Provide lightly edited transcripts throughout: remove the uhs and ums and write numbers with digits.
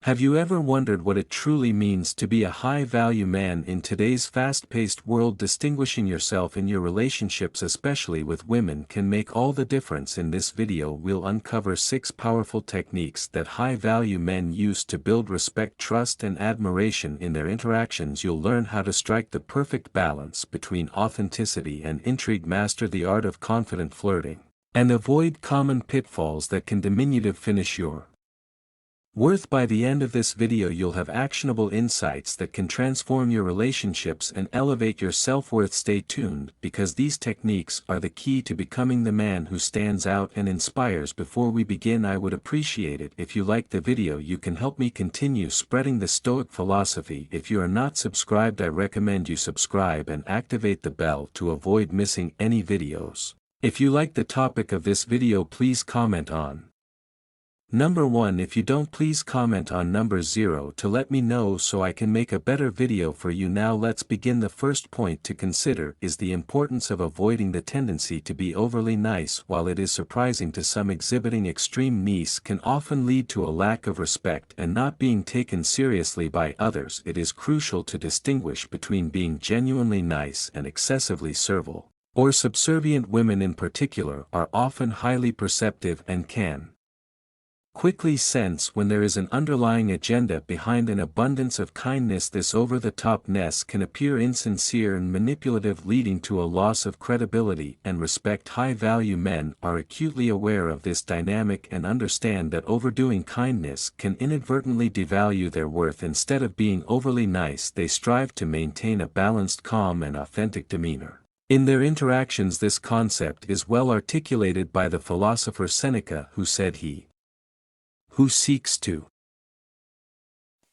Have you ever wondered what it truly means to be a high-value man in today's fast-paced world? Distinguishing yourself in your relationships, especially with women, can make all the difference. In this video we'll uncover 6 powerful techniques that high-value men use to build respect, trust and admiration in their interactions. You'll learn how to strike the perfect balance between authenticity and intrigue, master the art of confident flirting, and avoid common pitfalls that can diminish your worth. By the end of this video you'll have actionable insights that can transform your relationships and elevate your self-worth. Stay tuned, because these techniques are the key to becoming the man who stands out and inspires. Before we begin, I would appreciate it if you like the video. You can help me continue spreading the Stoic philosophy. If you are not subscribed, I recommend you subscribe and activate the bell to avoid missing any videos. If you like the topic of this video, please comment on Number 1. If you don't, please comment on number 0 to let me know so I can make a better video for you. Now let's begin. The first point to consider is the importance of avoiding the tendency to be overly nice. While it is surprising to some, exhibiting extreme nice can often lead to a lack of respect and not being taken seriously by others. It is crucial to distinguish between being genuinely nice and excessively servile or subservient. Women in particular are often highly perceptive and can quickly sense when there is an underlying agenda behind an abundance of kindness. This over-the-topness can appear insincere and manipulative, leading to a loss of credibility and respect. High-value men are acutely aware of this dynamic and understand that overdoing kindness can inadvertently devalue their worth. Instead of being overly nice, they strive to maintain a balanced, calm and authentic demeanor in their interactions. This concept is well articulated by the philosopher Seneca, who said, "He who seeks to."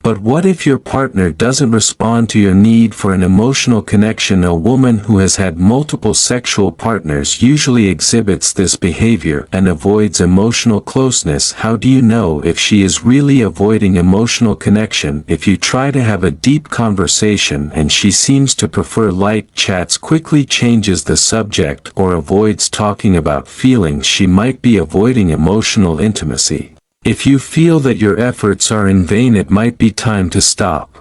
But what if your partner doesn't respond to your need for an emotional connection? A woman who has had multiple sexual partners usually exhibits this behavior and avoids emotional closeness. How do you know if she is really avoiding emotional connection? If you try to have a deep conversation and she seems to prefer light chats, quickly changes the subject, or avoids talking about feelings, she might be avoiding emotional intimacy. If you feel that your efforts are in vain, it might be time to stop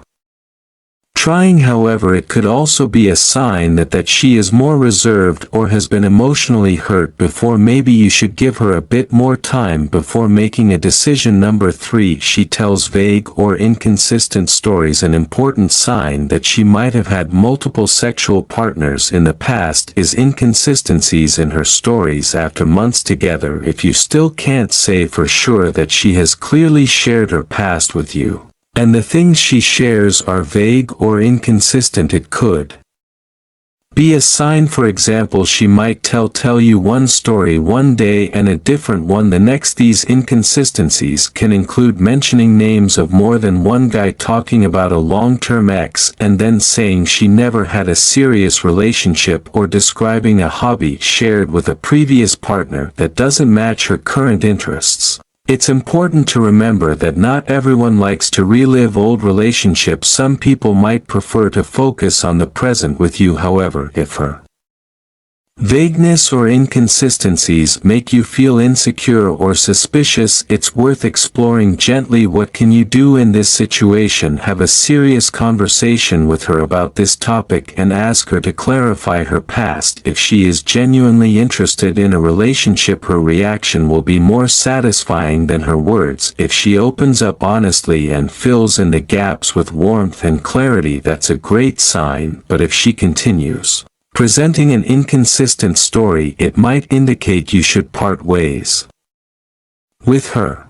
trying. However, it could also be a sign that she is more reserved or has been emotionally hurt before. Maybe you should give her a bit more time before making a decision. Number 3. She tells vague or inconsistent stories. An important sign that she might have had multiple sexual partners in the past is inconsistencies in her stories after months together. If you still can't say for sure that she has clearly shared her past with you, and the things she shares are vague or inconsistent, it could be a sign. For example, she might tell you one story one day and a different one the next. These inconsistencies can include mentioning names of more than one guy, talking about a long-term ex and then saying she never had a serious relationship, or describing a hobby shared with a previous partner that doesn't match her current interests. It's important to remember that not everyone likes to relive old relationships. Some people might prefer to focus on the present with you. However, if her vagueness or inconsistencies make you feel insecure or suspicious, it's worth exploring gently. What can you do in this situation? Have a serious conversation with her about this topic and ask her to clarify her past. If she is genuinely interested in a relationship, her reaction will be more satisfying than her words. If she opens up honestly and fills in the gaps with warmth and clarity, that's a great sign. But if she continues presenting an inconsistent story, it might indicate you should part ways with her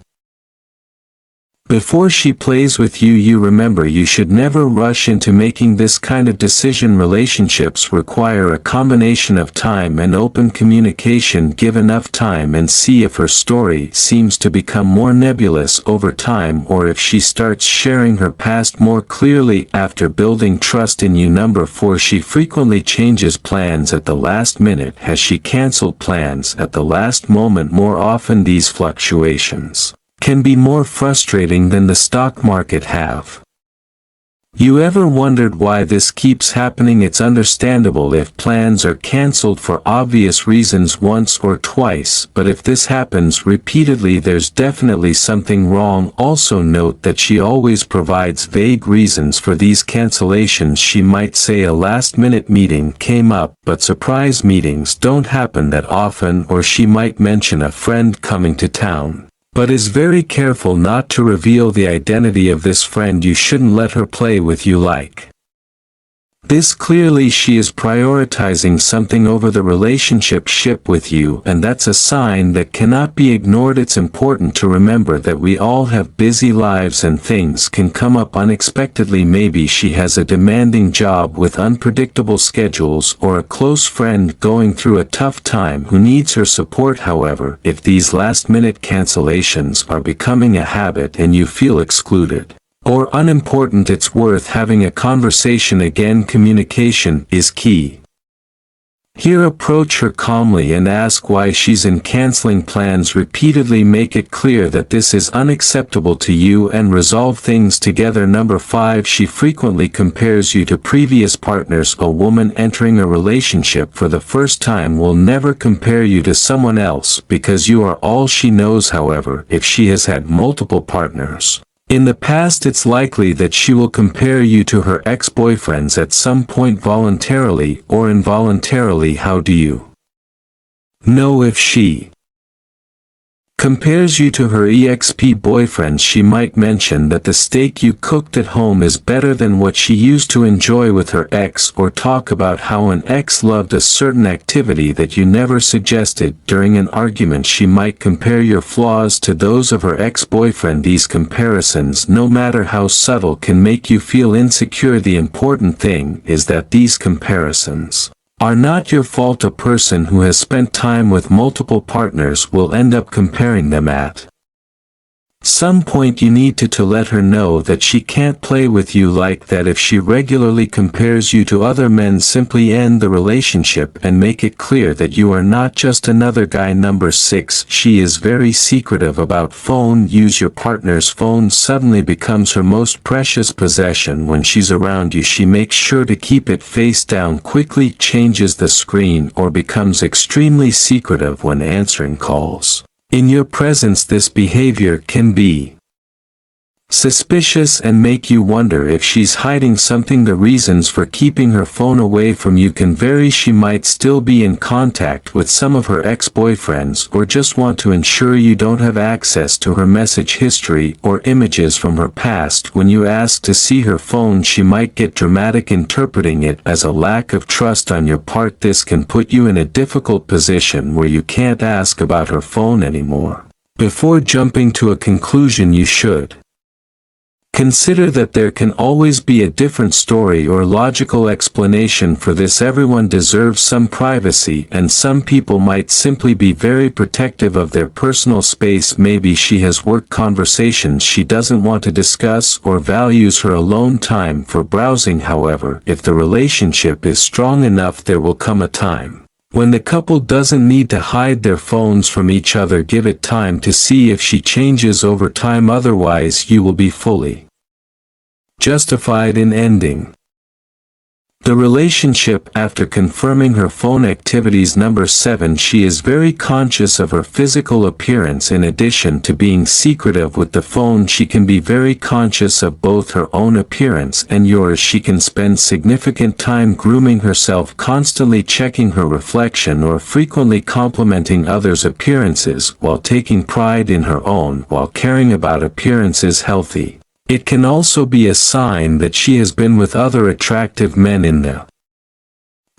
before she plays with you. You remember, you should never rush into making this kind of decision. Relationships require a combination of time and open communication. Give enough time and see if her story seems to become more nebulous over time, or if she starts sharing her past more clearly after building trust in you. Number 4. She frequently changes plans at the last minute. Has she canceled plans at the last moment more often? These fluctuations can be more frustrating than the stock market have You ever wondered why this keeps happening? It's understandable if plans are cancelled for obvious reasons once or twice, but if this happens repeatedly, there's definitely something wrong. Also note that she always provides vague reasons for these cancellations. She might say a last-minute meeting came up, but surprise meetings don't happen that often, or she might mention a friend coming to town, but is very careful not to reveal the identity of this friend. You shouldn't let her play with you like this. Clearly she is prioritizing something over the relationship with you, and that's a sign that cannot be ignored. It's important to remember that we all have busy lives and things can come up unexpectedly. Maybe she has a demanding job with unpredictable schedules, or a close friend going through a tough time who needs her support. However, if these last-minute cancellations are becoming a habit and you feel excluded or unimportant, it's worth having a conversation. Again, communication is key. Here, approach her calmly and ask why she's canceling plans repeatedly. Make it clear that this is unacceptable to you and resolve things together. Number 5. She frequently compares you to previous partners. A woman entering a relationship for the first time will never compare you to someone else because you are all she knows. However, if she has had multiple partners in the past, it's likely that she will compare you to her ex-boyfriends at some point, voluntarily or involuntarily. How do you know if she compares you to her ex-boyfriends? She might mention that the steak you cooked at home is better than what she used to enjoy with her ex, or talk about how an ex loved a certain activity that you never suggested. During an argument, she might compare your flaws to those of her ex-boyfriend. These comparisons, no matter how subtle, can make you feel insecure. The important thing is that these comparisons are not your fault. A person who has spent time with multiple partners will end up comparing them at some point. You need to let her know that she can't play with you like that. If she regularly compares you to other men, simply end the relationship and make it clear that you are not just another guy. Number 6. She is very secretive about phone use. Your partner's phone suddenly becomes her most precious possession. When she's around you, she makes sure to keep it face down, quickly changes the screen, or becomes extremely secretive when answering calls. In your presence, this behavior can be suspicious and make you wonder if she's hiding something. The reasons for keeping her phone away from you can vary. She might still be in contact with some of her ex-boyfriends, or just want to ensure you don't have access to her message history or images from her past. When you ask to see her phone, she might get dramatic, interpreting it as a lack of trust on your part. This can put you in a difficult position where you can't ask about her phone anymore. Before jumping to a conclusion, you should consider that there can always be a different story or logical explanation for this. Everyone deserves some privacy, and some people might simply be very protective of their personal space. Maybe she has work conversations she doesn't want to discuss, or values her alone time for browsing. However, if the relationship is strong enough, there will come a time when the couple doesn't need to hide their phones from each other. Give it time to see if she changes over time. Otherwise, you will be fully justified in ending the relationship. After confirming her phone activities. Number 7. She is very conscious of her physical appearance. In addition to being secretive with the phone, she can be very conscious of both her own appearance and yours. She can spend significant time grooming herself, constantly checking her reflection, or frequently complimenting others' appearances, while taking pride in her own. While caring about appearance is healthy, it can also be a sign that she has been with other attractive men in the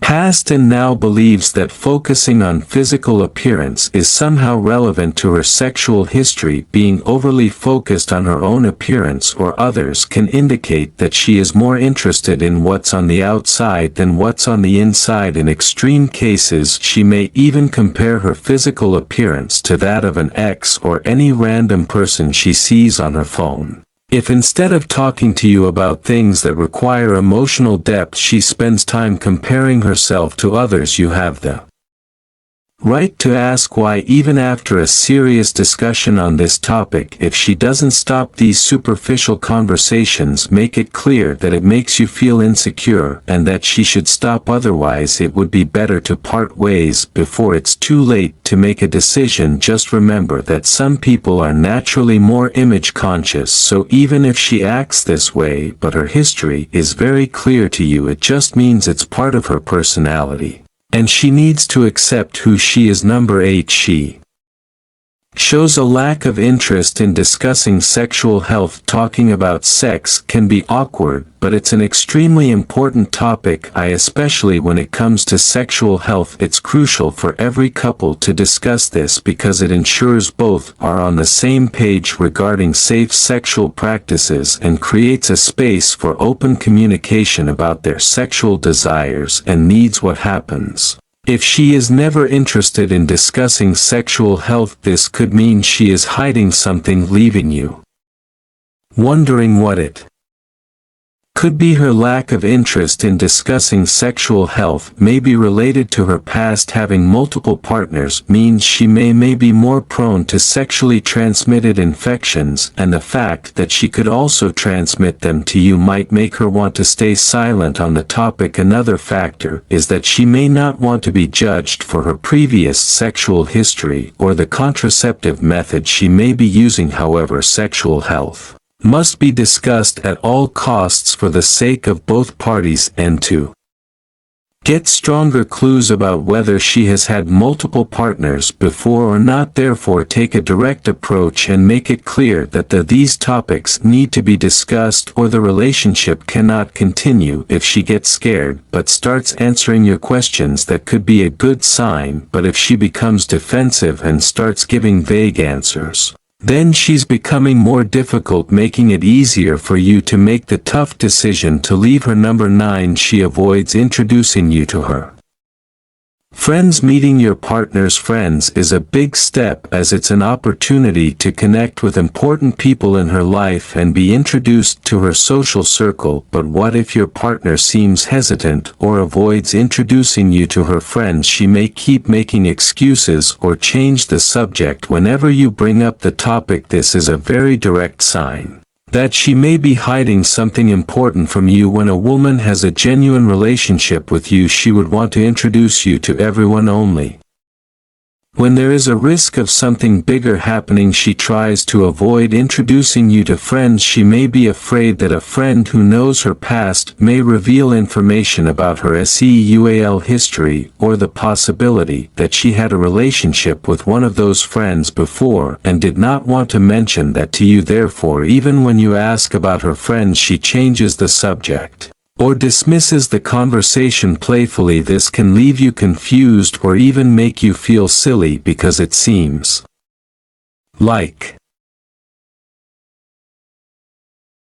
past and now believes that focusing on physical appearance is somehow relevant to her sexual history. Being overly focused on her own appearance or others can indicate that she is more interested in what's on the outside than what's on the inside. In extreme cases, she may even compare her physical appearance to that of an ex or any random person she sees on her phone. If instead of talking to you about things that require emotional depth, she spends time comparing herself to others, you have the Right to ask why even after a serious discussion on this topic, if she doesn't stop these superficial conversations, make it clear that it makes you feel insecure and that she should stop, otherwise it would be better to part ways before it's too late to make a decision. Just remember that some people are naturally more image conscious, so even if she acts this way but her history is very clear to you, it just means it's part of her personality. And she needs to accept who she is. Number 8. She shows a lack of interest in discussing sexual health. Talking about sex can be awkward, but it's an extremely important topic. Especially when it comes to sexual health, it's crucial for every couple to discuss this because it ensures both are on the same page regarding safe sexual practices and creates a space for open communication about their sexual desires and needs. What happens if she is never interested in discussing sexual health? This could mean she is hiding something, leaving you wondering what it could be. Her lack of interest in discussing sexual health may be related to her past. Having multiple partners means she may be more prone to sexually transmitted infections, and the fact that she could also transmit them to you might make her want to stay silent on the topic. Another factor is that she may not want to be judged for her previous sexual history or the contraceptive method she may be using. However, sexual health must be discussed at all costs for the sake of both parties and to get stronger clues about whether she has had multiple partners before or not. Therefore, take a direct approach and make it clear that these topics need to be discussed, or the relationship cannot continue. If she gets scared but starts answering your questions, that could be a good sign. But if she becomes defensive and starts giving vague answers, then she's becoming more difficult, making it easier for you to make the tough decision to leave her. Number 9. She avoids introducing you to her friends. Meeting your partner's friends is a big step, as it's an opportunity to connect with important people in her life and be introduced to her social circle. But what if your partner seems hesitant or avoids introducing you to her friends? She may keep making excuses or change the subject whenever you bring up the topic. This is a very direct sign that she may be hiding something important from you. When a woman has a genuine relationship with you, she would want to introduce you to everyone. Only when there is a risk of something bigger happening, she tries to avoid introducing you to friends. She may be afraid that a friend who knows her past may reveal information about her sexual history, or the possibility that she had a relationship with one of those friends before and did not want to mention that to you. Therefore, even when you ask about her friends, she changes the subject or dismisses the conversation playfully. This can leave you confused or even make you feel silly because it seems like